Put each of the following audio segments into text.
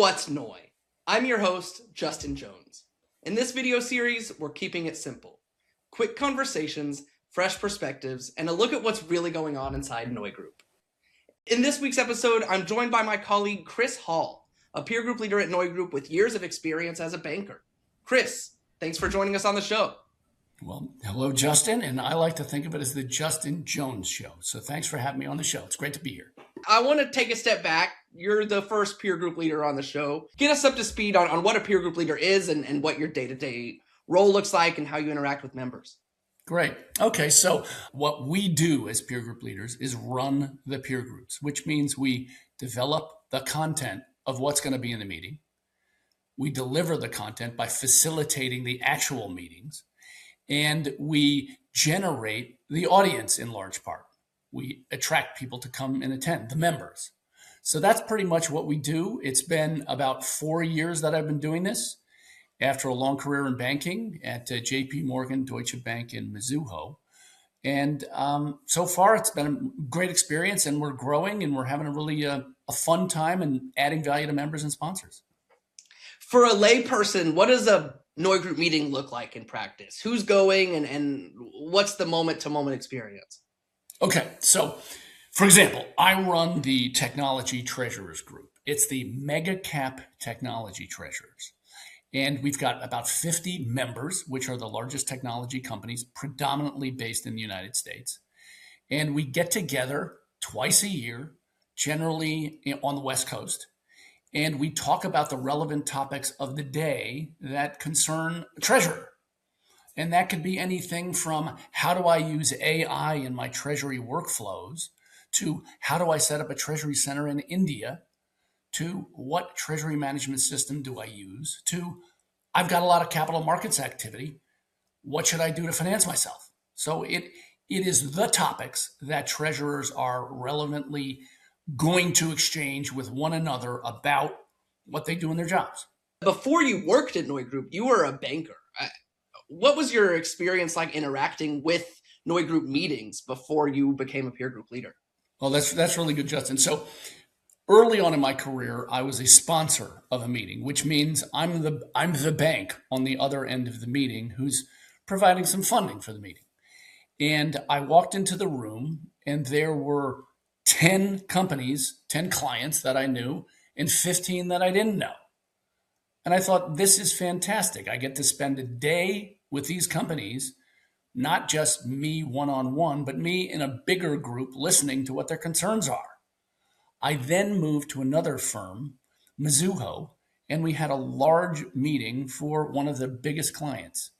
What's Noi? I'm your host, Justin Jones. In this video series, we're keeping it simple. Quick conversations, fresh perspectives, and a look at what's really going on inside NeuGroup. In this week's episode, I'm joined by my colleague, Chris Hall, a peer group leader at NeuGroup with years of experience as a banker. Chris, thanks for joining us on the show. Well, hello, Justin, and I like to think of it as the Justin Jones Show. So thanks for having me on the show. It's great to be here. I want to take a step back. You're the first peer group leader on the show. Get us up to speed on what a peer group leader is and what your day-to-day role looks like and how you interact with members. Great. Okay, so what we do as peer group leaders is run the peer groups, which means we develop the content of what's going to be in the meeting. We deliver the content by facilitating the actual meetings. And we generate the audience in large part. We attract people to come and attend, the members. So that's pretty much what we do. It's been about 4 years that I've been doing this after a long career in banking at JPMorgan, Deutsche Bank and Mizuho. And so far, it's been a great experience, and we're growing, and we're having a really a fun time and adding value to members and sponsors. For a layperson, what does a NeuGroup meeting look like in practice? Who's going and what's the moment-to-moment experience? Okay, so for example, I run the Technology Treasurers Group. It's the mega cap technology treasurers. And we've got about 50 members, which are the largest technology companies, predominantly based in the United States. And we get together twice a year, generally on the West Coast. And we talk about the relevant topics of the day that concern a treasurer. And that could be anything from how do I use AI in my treasury workflows to how do I set up a treasury center in India to what treasury management system do I use to I've got a lot of capital markets activity. What should I do to finance myself? So it is the topics that treasurers are relevantly going to exchange with one another about what they do in their jobs. Before you worked at NeuGroup, you were a banker. What was your experience like interacting with NeuGroup meetings before you became a peer group leader? Well, that's really good, Justin. So early on in my career, I was a sponsor of a meeting, which means I'm the bank on the other end of the meeting who's providing some funding for the meeting. And I walked into the room and there were 10 companies, 10 clients that I knew, and 15 that I didn't know. And I thought, this is fantastic. I get to spend a day with these companies, not just me one-on-one, but me in a bigger group listening to what their concerns are. I then moved to another firm, Mizuho, and we had a large meeting for one of their biggest clients.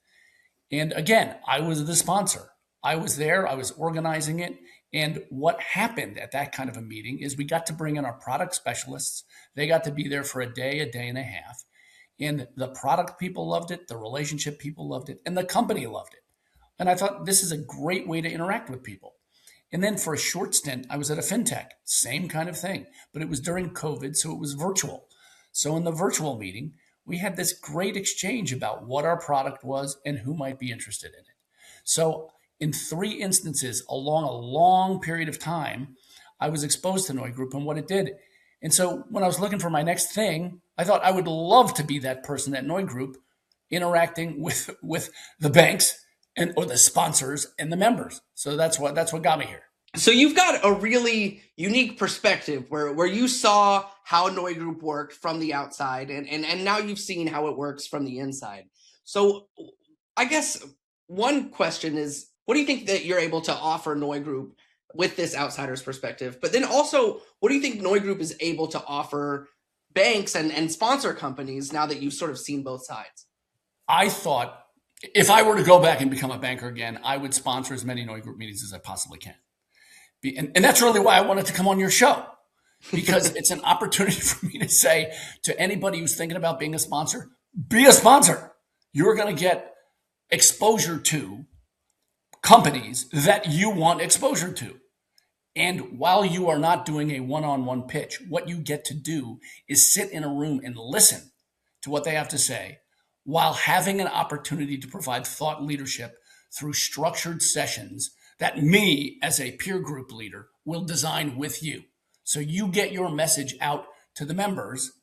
And again, I was the sponsor. I was there, I was organizing it. And what happened at that kind of a meeting is we got to bring in our product specialists. They got to be there for a day and a half. And the product people loved it, the relationship people loved it, and the company loved it. And I thought this is a great way to interact with people. And then for a short stint, I was at a fintech, same kind of thing, but it was during COVID, so it was virtual. So in the virtual meeting, we had this great exchange about what our product was and who might be interested in it. So in 3 instances along a long period of time, I was exposed to NeuGroup and what it did. And so when I was looking for my next thing, I thought I would love to be that person at NeuGroup interacting with the banks or the sponsors and the members. So that's what got me here. So you've got a really unique perspective where you saw how NeuGroup worked from the outside and now you've seen how it works from the inside. So I guess one question is, what do you think that you're able to offer NeuGroup with this outsider's perspective? But then also, what do you think NeuGroup is able to offer banks and sponsor companies now that you've sort of seen both sides? I thought if I were to go back and become a banker again, I would sponsor as many NeuGroup meetings as I possibly can. And that's really why I wanted to come on your show, because it's an opportunity for me to say to anybody who's thinking about being a sponsor, be a sponsor. You're going to get exposure to companies that you want exposure to. And while you are not doing a one-on-one pitch, what you get to do is sit in a room and listen to what they have to say while having an opportunity to provide thought leadership through structured sessions that me as a peer group leader will design with you. So you get your message out to the members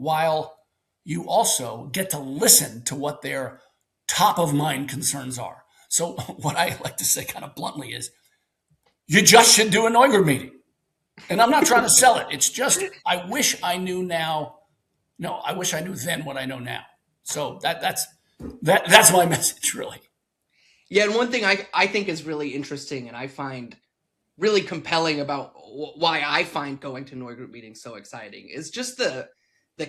while you also get to listen to what their top of mind concerns are. So what I like to say kind of bluntly is, you just should do a NeuGroup meeting. And I'm not trying to sell it. It's just, I wish I knew now. No, I wish I knew then what I know now. So that's my message, really. Yeah, and one thing I think is really interesting and I find really compelling about why I find going to NeuGroup meetings so exciting is just the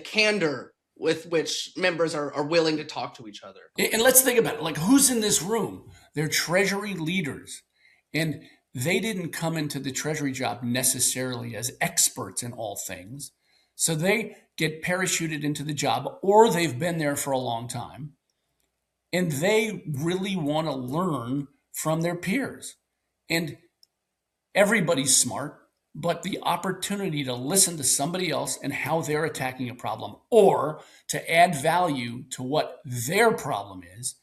candor with which members are willing to talk to each other. And let's think about it. Like, who's in this room? They're treasury leaders. And they didn't come into the treasury job necessarily as experts in all things. So they get parachuted into the job, or they've been there for a long time. And they really want to learn from their peers. And everybody's smart, but the opportunity to listen to somebody else and how they're attacking a problem, or to add value to what their problem is,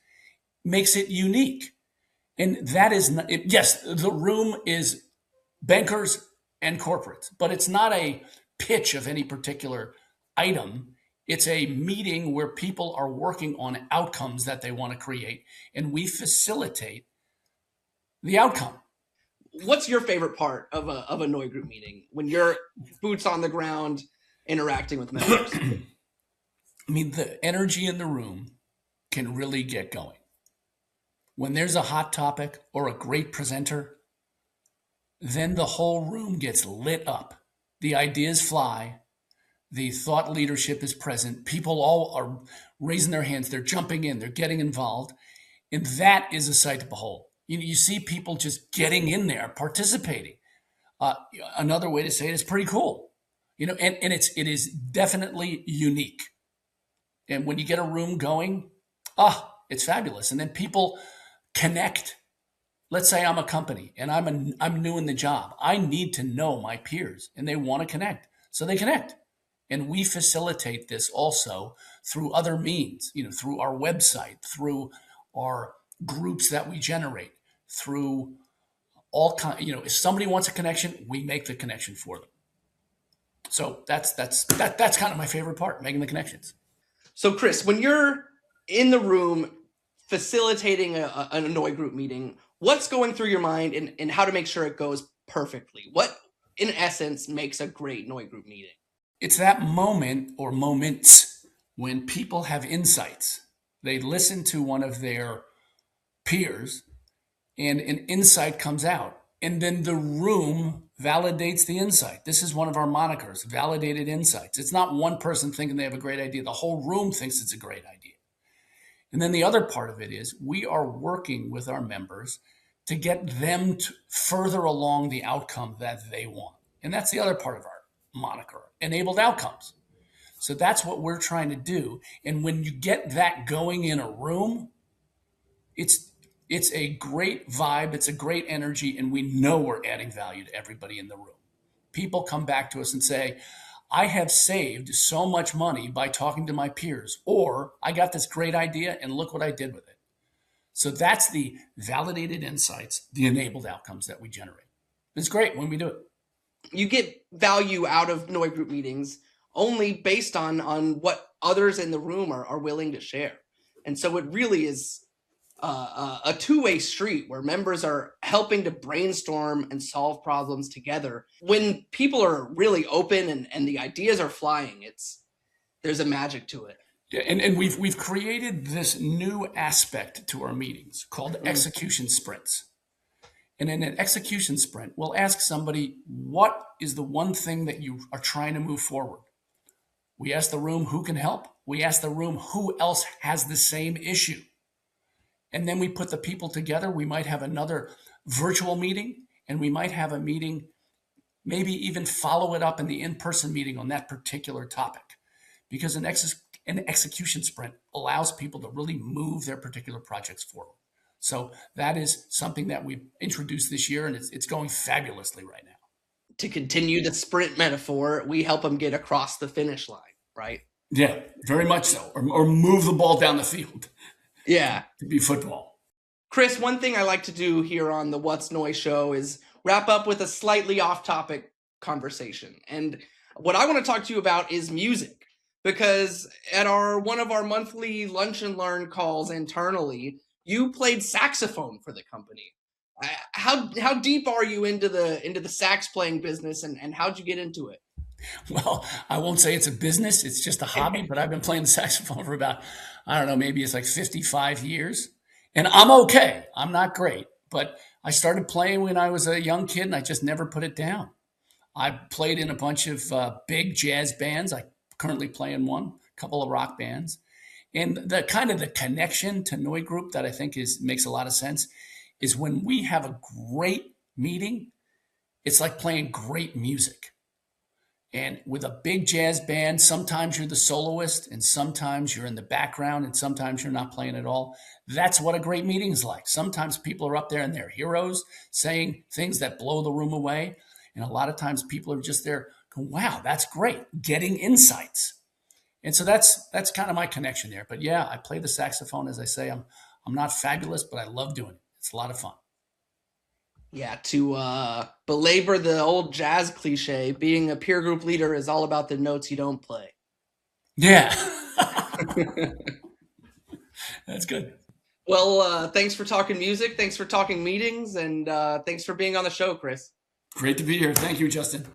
makes it unique. And that is not, yes, the room is bankers and corporates, but it's not a pitch of any particular item. It's a meeting where people are working on outcomes that they want to create, and we facilitate the outcome. What's your favorite part of a NeuGroup meeting when you're boots on the ground interacting with members? I mean, the energy in the room can really get going. When there's a hot topic or a great presenter, then the whole room gets lit up. The ideas fly. The thought leadership is present. People all are raising their hands. They're jumping in. They're getting involved. And that is a sight to behold. You see people just getting in there, participating. Another way to say it is pretty cool. And it is definitely unique. And when you get a room going, it's fabulous. And then people connect. Let's say I'm a company and I'm new in the job. I need to know my peers and they want to connect. So they connect. And we facilitate this also through other means, through our website, through our groups that we generate, through all kind. If somebody wants a connection, we make the connection for them. So that's kind of my favorite part, making the connections. So Chris, when you're in the room facilitating a NeuGroup meeting, what's going through your mind and how to make sure it goes perfectly? What, in essence, makes a great NeuGroup meeting? It's that moment or moments when people have insights. They listen to one of their peers and an insight comes out. And then the room validates the insight. This is one of our monikers, validated insights. It's not one person thinking they have a great idea. The whole room thinks it's a great idea. And then the other part of it is we are working with our members to get them further along the outcome that they want. And that's the other part of our moniker, enabled outcomes. So that's what we're trying to do. And when you get that going in a room, it's a great vibe, it's a great energy, and we know we're adding value to everybody in the room. People come back to us and say, I have saved so much money by talking to my peers, or I got this great idea and look what I did with it. So that's the validated insights, the enabled outcomes that we generate. It's great when we do it. You get value out of NeuGroup meetings only based on what others in the room are willing to share. And so it really is a two-way street where members are helping to brainstorm and solve problems together. When people are really open and the ideas are flying, there's a magic to it. Yeah, and we've created this new aspect to our meetings called execution sprints. And in an execution sprint, we'll ask somebody, what is the one thing that you are trying to move forward? We ask the room who can help. We ask the room who else has the same issue. And then we put the people together. We might have another virtual meeting, and we might have a meeting, maybe even follow it up in the in-person meeting on that particular topic. Because an execution sprint allows people to really move their particular projects forward. So that is something that we've introduced this year, and it's going fabulously right now. To continue the sprint metaphor, we help them get across the finish line, right? Yeah, very much so. Or move the ball down the field. Yeah. To be football. Chris, one thing I like to do here on the What's Noise show is wrap up with a slightly off-topic conversation. And what I want to talk to you about is music. because at one of our monthly lunch and learn calls internally, you played saxophone for the company. How deep are you into the sax playing business, and how'd you get into it? Well, I won't say it's a business, it's just a hobby, but I've been playing the saxophone for about, I don't know, maybe it's like 55 years. And I'm okay. I'm not great, but I started playing when I was a young kid and I just never put it down. I played in a bunch of big jazz bands. I currently play in one, a couple of rock bands. And the kind of the connection to NeuGroup that I think is makes a lot of sense is when we have a great meeting, it's like playing great music. And with a big jazz band, sometimes you're the soloist and sometimes you're in the background and sometimes you're not playing at all. That's what a great meeting is like. Sometimes people are up there and they're heroes saying things that blow the room away. And a lot of times people are just there going, wow, that's great, getting insights. And so that's kind of my connection there. But yeah, I play the saxophone. As I say, I'm not fabulous, but I love doing it. It's a lot of fun. Yeah, to belabor the old jazz cliche, being a peer group leader is all about the notes you don't play. Yeah. That's good. Well, thanks for talking music. Thanks for talking meetings. And thanks for being on the show, Chris. Great to be here. Thank you, Justin.